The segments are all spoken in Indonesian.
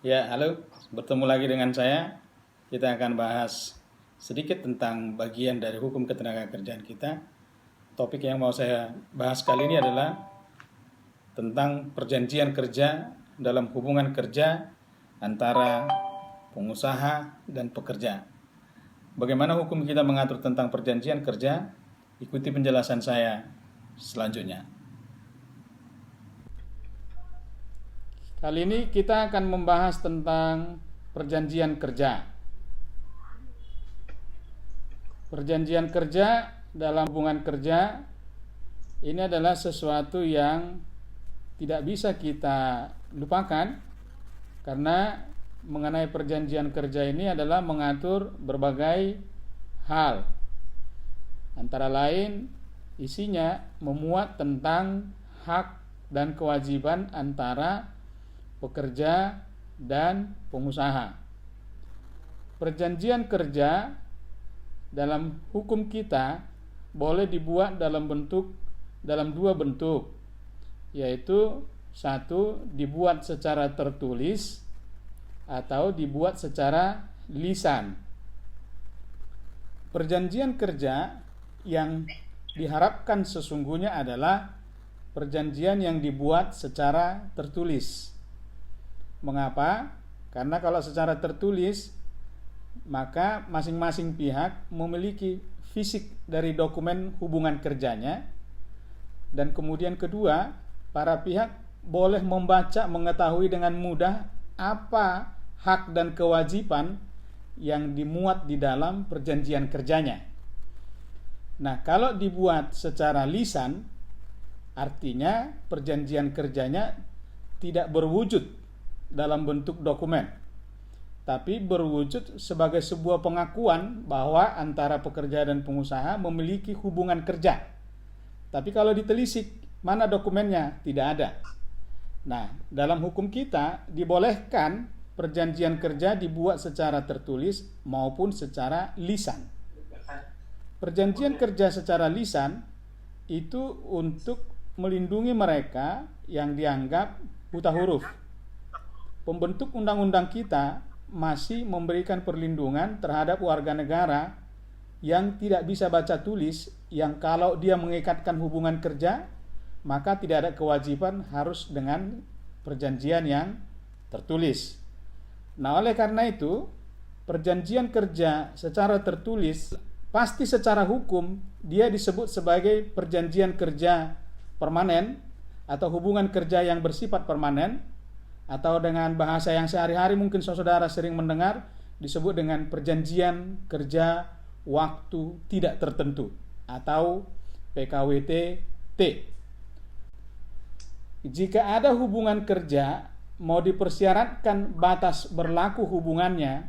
Ya, halo. Bertemu lagi dengan saya. Kita akan bahas sedikit tentang bagian dari hukum ketenagakerjaan kita. Topik yang mau saya bahas kali ini adalah tentang perjanjian kerja dalam hubungan kerja antara pengusaha dan pekerja. Bagaimana hukum kita mengatur tentang perjanjian kerja? Ikuti penjelasan saya selanjutnya. Kali ini kita akan membahas tentang perjanjian kerja. Perjanjian kerja dalam hubungan kerja ini adalah sesuatu yang tidak bisa kita lupakan, karena mengenai perjanjian kerja ini adalah mengatur berbagai hal. Antara lain isinya memuat tentang hak dan kewajiban antara pekerja dan pengusaha. Perjanjian kerja dalam hukum kita boleh dibuat dalam dua bentuk, yaitu satu, dibuat secara tertulis atau dibuat secara lisan. Perjanjian kerja yang diharapkan sesungguhnya adalah perjanjian yang dibuat secara tertulis. Mengapa? Karena kalau secara tertulis, maka masing-masing pihak memiliki fisik dari dokumen hubungan kerjanya, dan kemudian kedua, para pihak boleh membaca, mengetahui dengan mudah apa hak dan kewajiban yang dimuat di dalam perjanjian kerjanya. Nah, kalau dibuat secara lisan, artinya perjanjian kerjanya tidak berwujud dalam bentuk dokumen, tapi berwujud sebagai sebuah pengakuan bahwa antara pekerja dan pengusaha memiliki hubungan kerja. Tapi kalau ditelisik, mana dokumennya? Tidak ada. Nah, dalam hukum kita dibolehkan perjanjian kerja dibuat secara tertulis maupun secara lisan. Perjanjian kerja secara lisan itu untuk melindungi mereka yang dianggap buta huruf. Pembentuk undang-undang kita masih memberikan perlindungan terhadap warga negara yang tidak bisa baca tulis, yang kalau dia mengikatkan hubungan kerja, maka tidak ada kewajiban harus dengan perjanjian yang tertulis. Nah, oleh karena itu, perjanjian kerja secara tertulis pasti secara hukum dia disebut sebagai perjanjian kerja permanen atau hubungan kerja yang bersifat permanen, atau dengan bahasa yang sehari-hari mungkin saudara sering mendengar disebut dengan perjanjian kerja waktu tidak tertentu atau PKWT-T. Jika ada hubungan kerja mau dipersyaratkan batas berlaku hubungannya,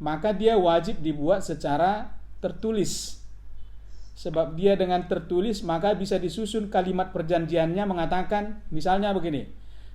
maka dia wajib dibuat secara tertulis. Sebab dia dengan tertulis maka bisa disusun kalimat perjanjiannya mengatakan misalnya begini: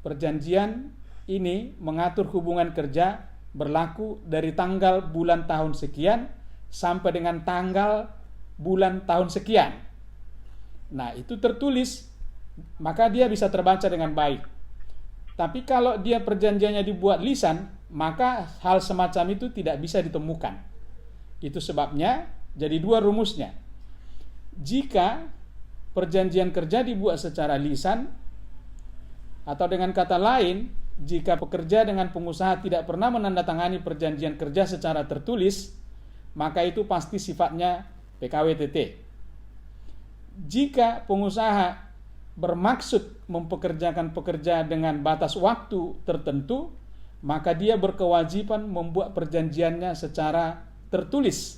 perjanjian ini mengatur hubungan kerja berlaku dari tanggal bulan tahun sekian sampai dengan tanggal bulan tahun sekian. Nah, itu tertulis, maka dia bisa terbaca dengan baik. Tapi kalau dia perjanjiannya dibuat lisan, maka hal semacam itu tidak bisa ditemukan. Itu sebabnya jadi dua rumusnya. Jika perjanjian kerja dibuat secara lisan, atau dengan kata lain, jika pekerja dengan pengusaha tidak pernah menandatangani perjanjian kerja secara tertulis, maka itu pasti sifatnya PKWT-T. Jika pengusaha bermaksud mempekerjakan pekerja dengan batas waktu tertentu, maka dia berkewajiban membuat perjanjiannya secara tertulis.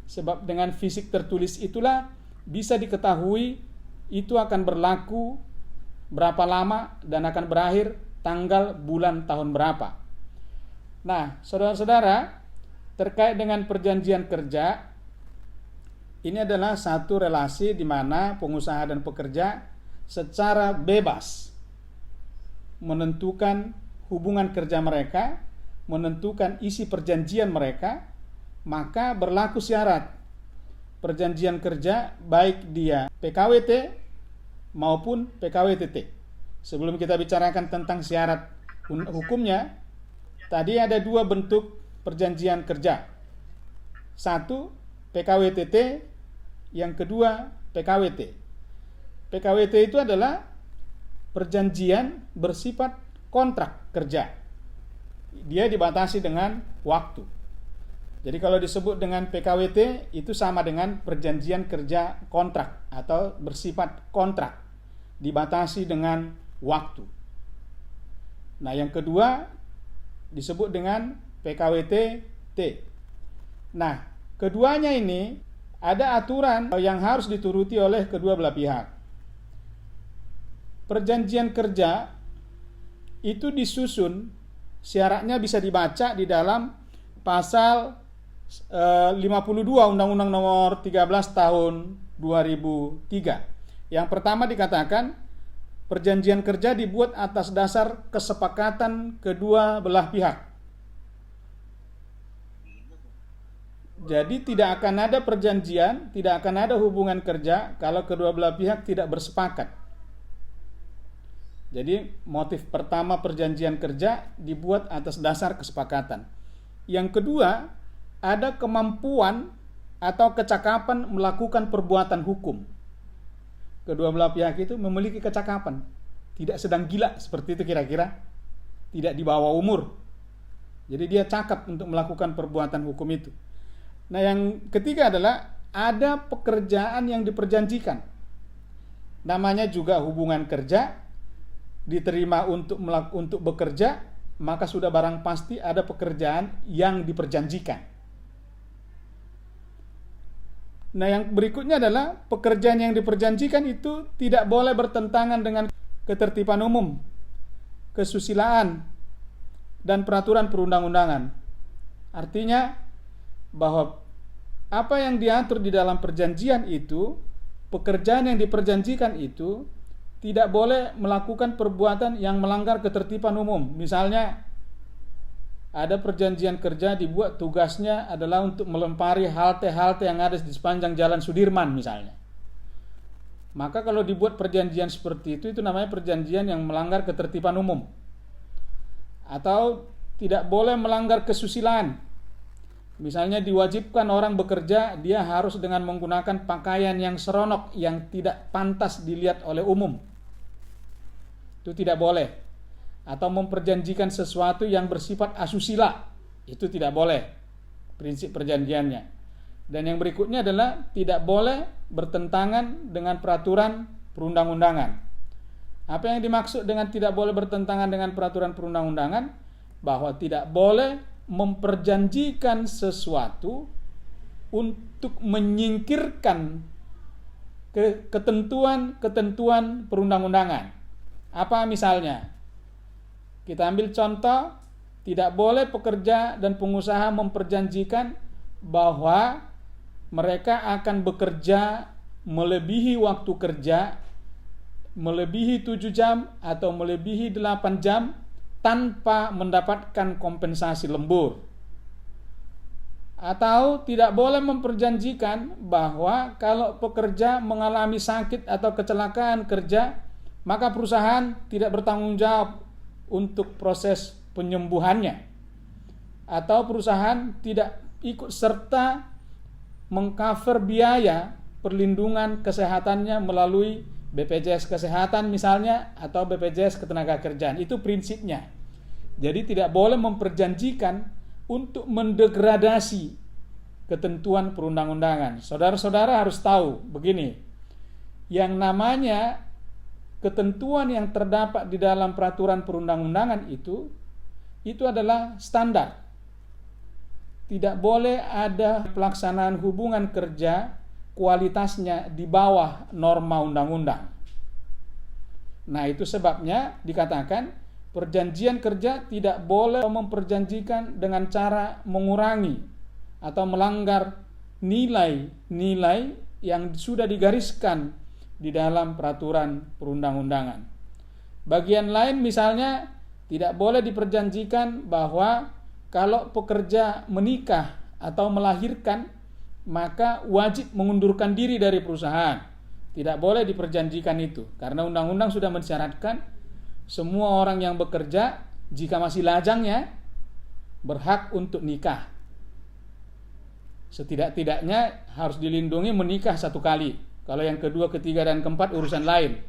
Sebab dengan fisik tertulis itulah bisa diketahui itu akan berlaku berapa lama dan akan berakhir tanggal bulan tahun berapa. Nah, saudara-saudara, terkait dengan perjanjian kerja, ini adalah satu relasi di mana pengusaha dan pekerja secara bebas menentukan hubungan kerja mereka, menentukan isi perjanjian mereka, maka berlaku syarat perjanjian kerja baik dia PKWT maupun PKWT-T. Sebelum kita bicarakan tentang syarat Hukumnya tadi ada dua bentuk perjanjian kerja. Satu PKWTT, yang kedua PKWT. PKWT itu adalah perjanjian bersifat kontrak kerja. Dia dibatasi dengan waktu. Jadi kalau disebut dengan PKWT itu sama dengan perjanjian kerja kontrak atau bersifat kontrak, dibatasi dengan waktu. Nah, yang kedua disebut dengan PKWT-T. Nah, keduanya ini ada aturan yang harus dituruti oleh kedua belah pihak. Perjanjian kerja itu disusun, syaratnya bisa dibaca di dalam pasal 52 Undang-Undang Nomor 13 Tahun 2003. Yang pertama dikatakan perjanjian kerja dibuat atas dasar kesepakatan kedua belah pihak. Jadi tidak akan ada perjanjian, tidak akan ada hubungan kerja kalau kedua belah pihak tidak bersepakat. Jadi motif pertama perjanjian kerja dibuat atas dasar kesepakatan. Yang kedua, ada kemampuan atau kecakapan melakukan perbuatan hukum. Kedua belah pihak itu memiliki kecakapan, tidak sedang gila seperti itu kira-kira, tidak di bawah umur. Jadi dia cakap untuk melakukan perbuatan hukum itu. Nah, yang ketiga adalah ada pekerjaan yang diperjanjikan. Namanya juga hubungan kerja, diterima untuk bekerja, maka sudah barang pasti ada pekerjaan yang diperjanjikan. Nah, yang berikutnya adalah pekerjaan yang diperjanjikan itu tidak boleh bertentangan dengan ketertiban umum, kesusilaan, dan peraturan perundang-undangan. Artinya bahwa apa yang diatur di dalam perjanjian itu, pekerjaan yang diperjanjikan itu tidak boleh melakukan perbuatan yang melanggar ketertiban umum. Misalnya ada perjanjian kerja dibuat tugasnya adalah untuk melempari halte-halte yang ada di sepanjang Jalan Sudirman misalnya. Maka kalau dibuat perjanjian seperti itu namanya perjanjian yang melanggar ketertiban umum. Atau tidak boleh melanggar kesusilaan. Misalnya diwajibkan orang bekerja, dia harus dengan menggunakan pakaian yang seronok, yang tidak pantas dilihat oleh umum. Itu tidak boleh. Atau memperjanjikan sesuatu yang bersifat asusila, itu tidak boleh prinsip perjanjiannya. Dan yang berikutnya adalah tidak boleh bertentangan dengan peraturan perundang-undangan. Apa yang dimaksud dengan tidak boleh bertentangan dengan peraturan perundang-undangan? Bahwa tidak boleh memperjanjikan sesuatu untuk menyingkirkan ketentuan-ketentuan perundang-undangan. Apa misalnya? Kita ambil contoh, tidak boleh pekerja dan pengusaha memperjanjikan bahwa mereka akan bekerja melebihi waktu kerja, melebihi 7 jam atau melebihi 8 jam tanpa mendapatkan kompensasi lembur. Atau tidak boleh memperjanjikan bahwa kalau pekerja mengalami sakit atau kecelakaan kerja, maka perusahaan tidak bertanggung jawab untuk proses penyembuhannya, atau perusahaan tidak ikut serta mengcover biaya perlindungan kesehatannya melalui BPJS Kesehatan misalnya, atau BPJS Ketenagakerjaan. Itu prinsipnya. Jadi tidak boleh memperjanjikan untuk mendegradasi ketentuan perundang-undangan. Saudara-saudara harus tahu begini, yang namanya ketentuan yang terdapat di dalam peraturan perundang-undangan itu adalah standar. Tidak boleh ada pelaksanaan hubungan kerja kualitasnya di bawah norma undang-undang. Nah, itu sebabnya dikatakan perjanjian kerja tidak boleh memperjanjikan dengan cara mengurangi atau melanggar nilai-nilai yang sudah digariskan di dalam peraturan perundang-undangan. Bagian lain misalnya tidak boleh diperjanjikan bahwa kalau pekerja menikah atau melahirkan maka wajib mengundurkan diri dari perusahaan. Tidak boleh diperjanjikan itu, karena undang-undang sudah mensyaratkan semua orang yang bekerja Jika masih lajangnya, berhak untuk nikah. Setidak-tidaknya harus dilindungi menikah 1 kali. Kalau yang kedua, ketiga, dan keempat urusan lain.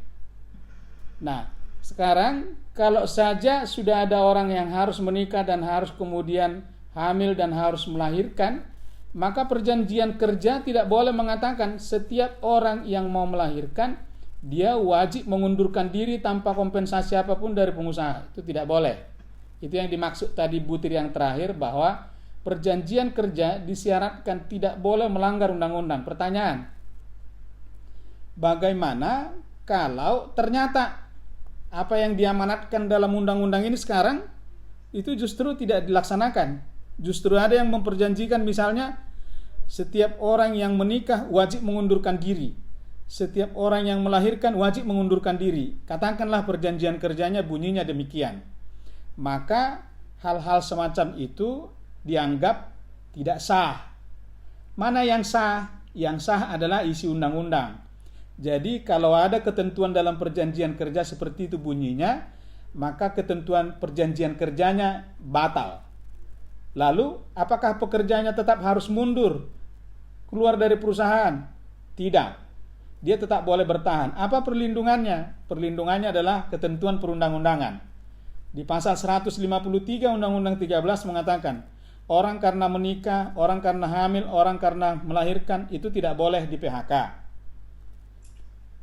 Nah, sekarang kalau saja sudah ada orang yang harus menikah dan harus kemudian hamil dan harus melahirkan, maka perjanjian kerja tidak boleh mengatakan setiap orang yang mau melahirkan dia wajib mengundurkan diri tanpa kompensasi apapun dari pengusaha. Itu tidak boleh. Itu yang dimaksud tadi butir yang terakhir, bahwa perjanjian kerja disyaratkan tidak boleh melanggar undang-undang. Pertanyaan, bagaimana kalau ternyata apa yang diamanatkan dalam undang-undang ini sekarang itu justru tidak dilaksanakan? Justru ada yang memperjanjikan, misalnya setiap orang yang menikah wajib mengundurkan diri, setiap orang yang melahirkan wajib mengundurkan diri. Katakanlah perjanjian kerjanya bunyinya demikian. Maka hal-hal semacam itu dianggap tidak sah. Mana yang sah? Yang sah adalah isi undang-undang. Jadi kalau ada ketentuan dalam perjanjian kerja seperti itu bunyinya, maka ketentuan perjanjian kerjanya batal. Lalu apakah pekerjanya tetap harus mundur, keluar dari perusahaan? Tidak. Dia tetap boleh bertahan. Apa perlindungannya? Perlindungannya adalah ketentuan perundang-undangan. Di pasal 153 Undang-Undang 13 mengatakan, orang karena menikah, orang karena hamil, orang karena melahirkan itu tidak boleh di PHK.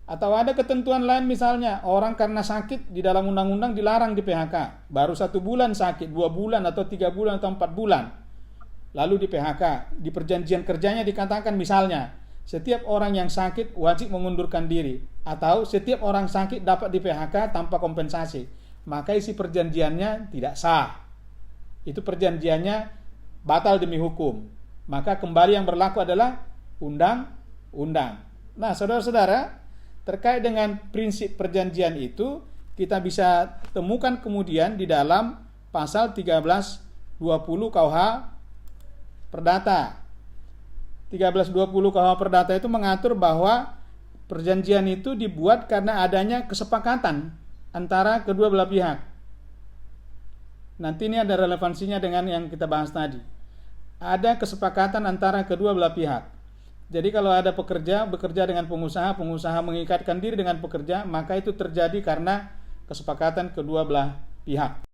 Atau ada ketentuan lain, misalnya orang karena sakit di dalam undang-undang dilarang di PHK. Baru 1 bulan sakit, 2 bulan atau 3 bulan atau 4 bulan, lalu di PHK. Di perjanjian kerjanya dikatakan misalnya, setiap orang yang sakit wajib mengundurkan diri, atau setiap orang sakit dapat di PHK tanpa kompensasi. Maka isi perjanjiannya tidak sah. Itu perjanjiannya batal demi hukum. Maka kembali yang berlaku adalah undang-undang. Nah, saudara-saudara, terkait dengan prinsip perjanjian itu kita bisa temukan kemudian di dalam pasal 1320 KUH Perdata. 1320 KUH Perdata itu mengatur bahwa perjanjian itu dibuat karena adanya kesepakatan antara kedua belah pihak. Nanti ini ada relevansinya dengan yang kita bahas tadi. Ada kesepakatan antara kedua belah pihak. Jadi kalau ada pekerja bekerja dengan pengusaha, pengusaha mengikatkan diri dengan pekerja, maka itu terjadi karena kesepakatan kedua belah pihak.